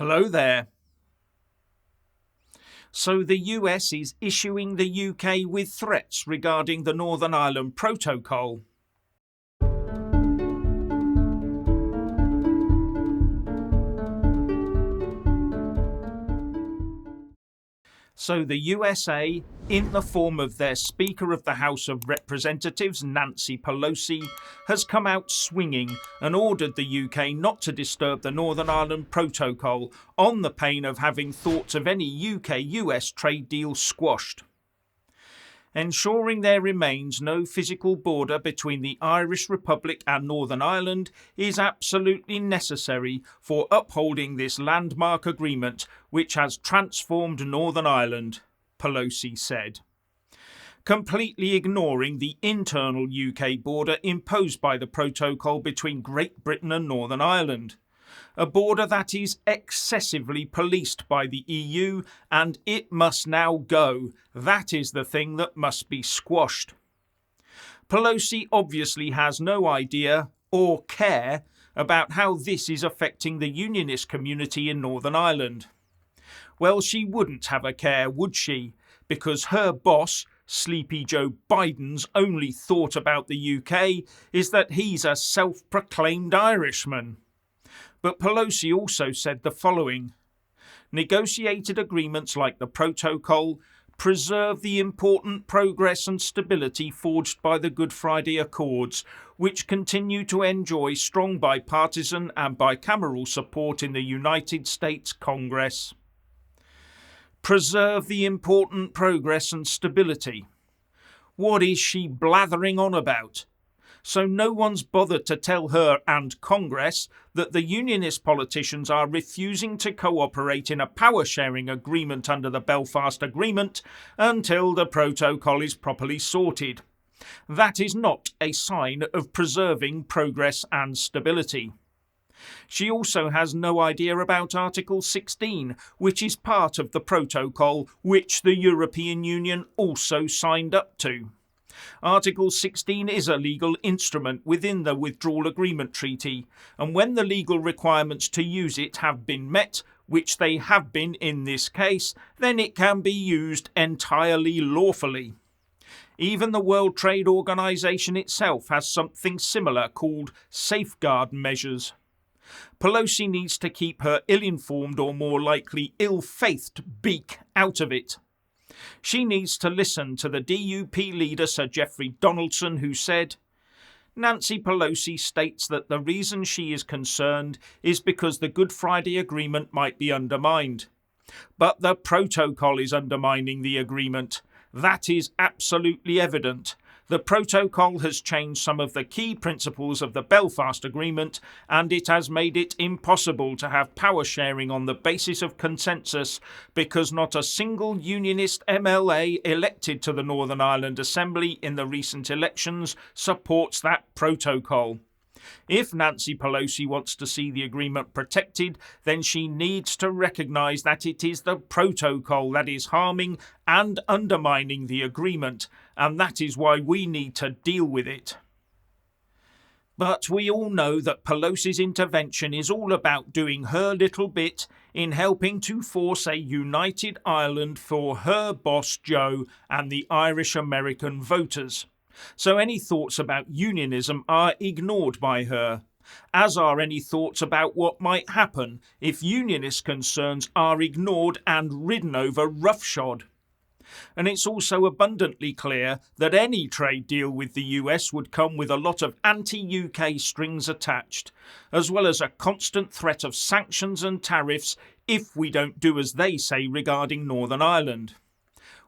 Hello there. So the US is issuing the UK with threats regarding the Northern Ireland Protocol. So the USA, in the form of their Speaker of the House of Representatives, Nancy Pelosi, has come out swinging and ordered the UK not to disturb the Northern Ireland Protocol on the pain of having thoughts of any UK-US trade deal squashed. Ensuring there remains no physical border between the Irish Republic and Northern Ireland is absolutely necessary for upholding this landmark agreement which has transformed Northern Ireland, Pelosi said, completely ignoring the internal UK border imposed by the protocol between Great Britain and Northern Ireland. A border that is excessively policed by the EU, and it must now go. That is the thing that must be squashed. Pelosi obviously has no idea or care about how this is affecting the unionist community in Northern Ireland. Well, she wouldn't have a care, would she? Because her boss, Sleepy Joe Biden's only thought about the UK is that he's a self-proclaimed Irishman. But Pelosi also said the following: negotiated agreements like the protocol preserve the important progress and stability forged by the Good Friday Accords, which continue to enjoy strong bipartisan and bicameral support in the United States Congress. Preserve the important progress and stability. What is she blathering on about? So no one's bothered to tell her and Congress that the unionist politicians are refusing to cooperate in a power-sharing agreement under the Belfast Agreement until the protocol is properly sorted. That is not a sign of preserving progress and stability. She also has no idea about Article 16, which is part of the protocol which the European Union also signed up to. Article 16 is a legal instrument within the Withdrawal Agreement Treaty, and when the legal requirements to use it have been met, which they have been in this case, then it can be used entirely lawfully. Even the World Trade Organization itself has something similar called safeguard measures. Pelosi needs to keep her ill-informed or more likely ill-faithed beak out of it. She needs to listen to the DUP leader Sir Geoffrey Donaldson, who said, Nancy Pelosi states that the reason she is concerned is because the Good Friday Agreement might be undermined. But the protocol is undermining the agreement. That is absolutely evident. The protocol has changed some of the key principles of the Belfast Agreement, and it has made it impossible to have power sharing on the basis of consensus because not a single unionist MLA elected to the Northern Ireland Assembly in the recent elections supports that protocol. If Nancy Pelosi wants to see the agreement protected, then she needs to recognise that it is the protocol that is harming and undermining the agreement, and that is why we need to deal with it. But we all know that Pelosi's intervention is all about doing her little bit in helping to force a united Ireland for her boss Joe and the Irish American voters. So any thoughts about unionism are ignored by her, as are any thoughts about what might happen if unionist concerns are ignored and ridden over roughshod. And it's also abundantly clear that any trade deal with the US would come with a lot of anti-UK strings attached, as well as a constant threat of sanctions and tariffs if we don't do as they say regarding Northern Ireland.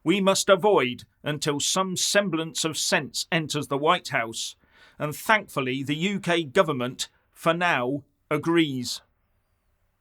We must avoid until some semblance of sense enters the White House, and thankfully the UK government, for now, agrees.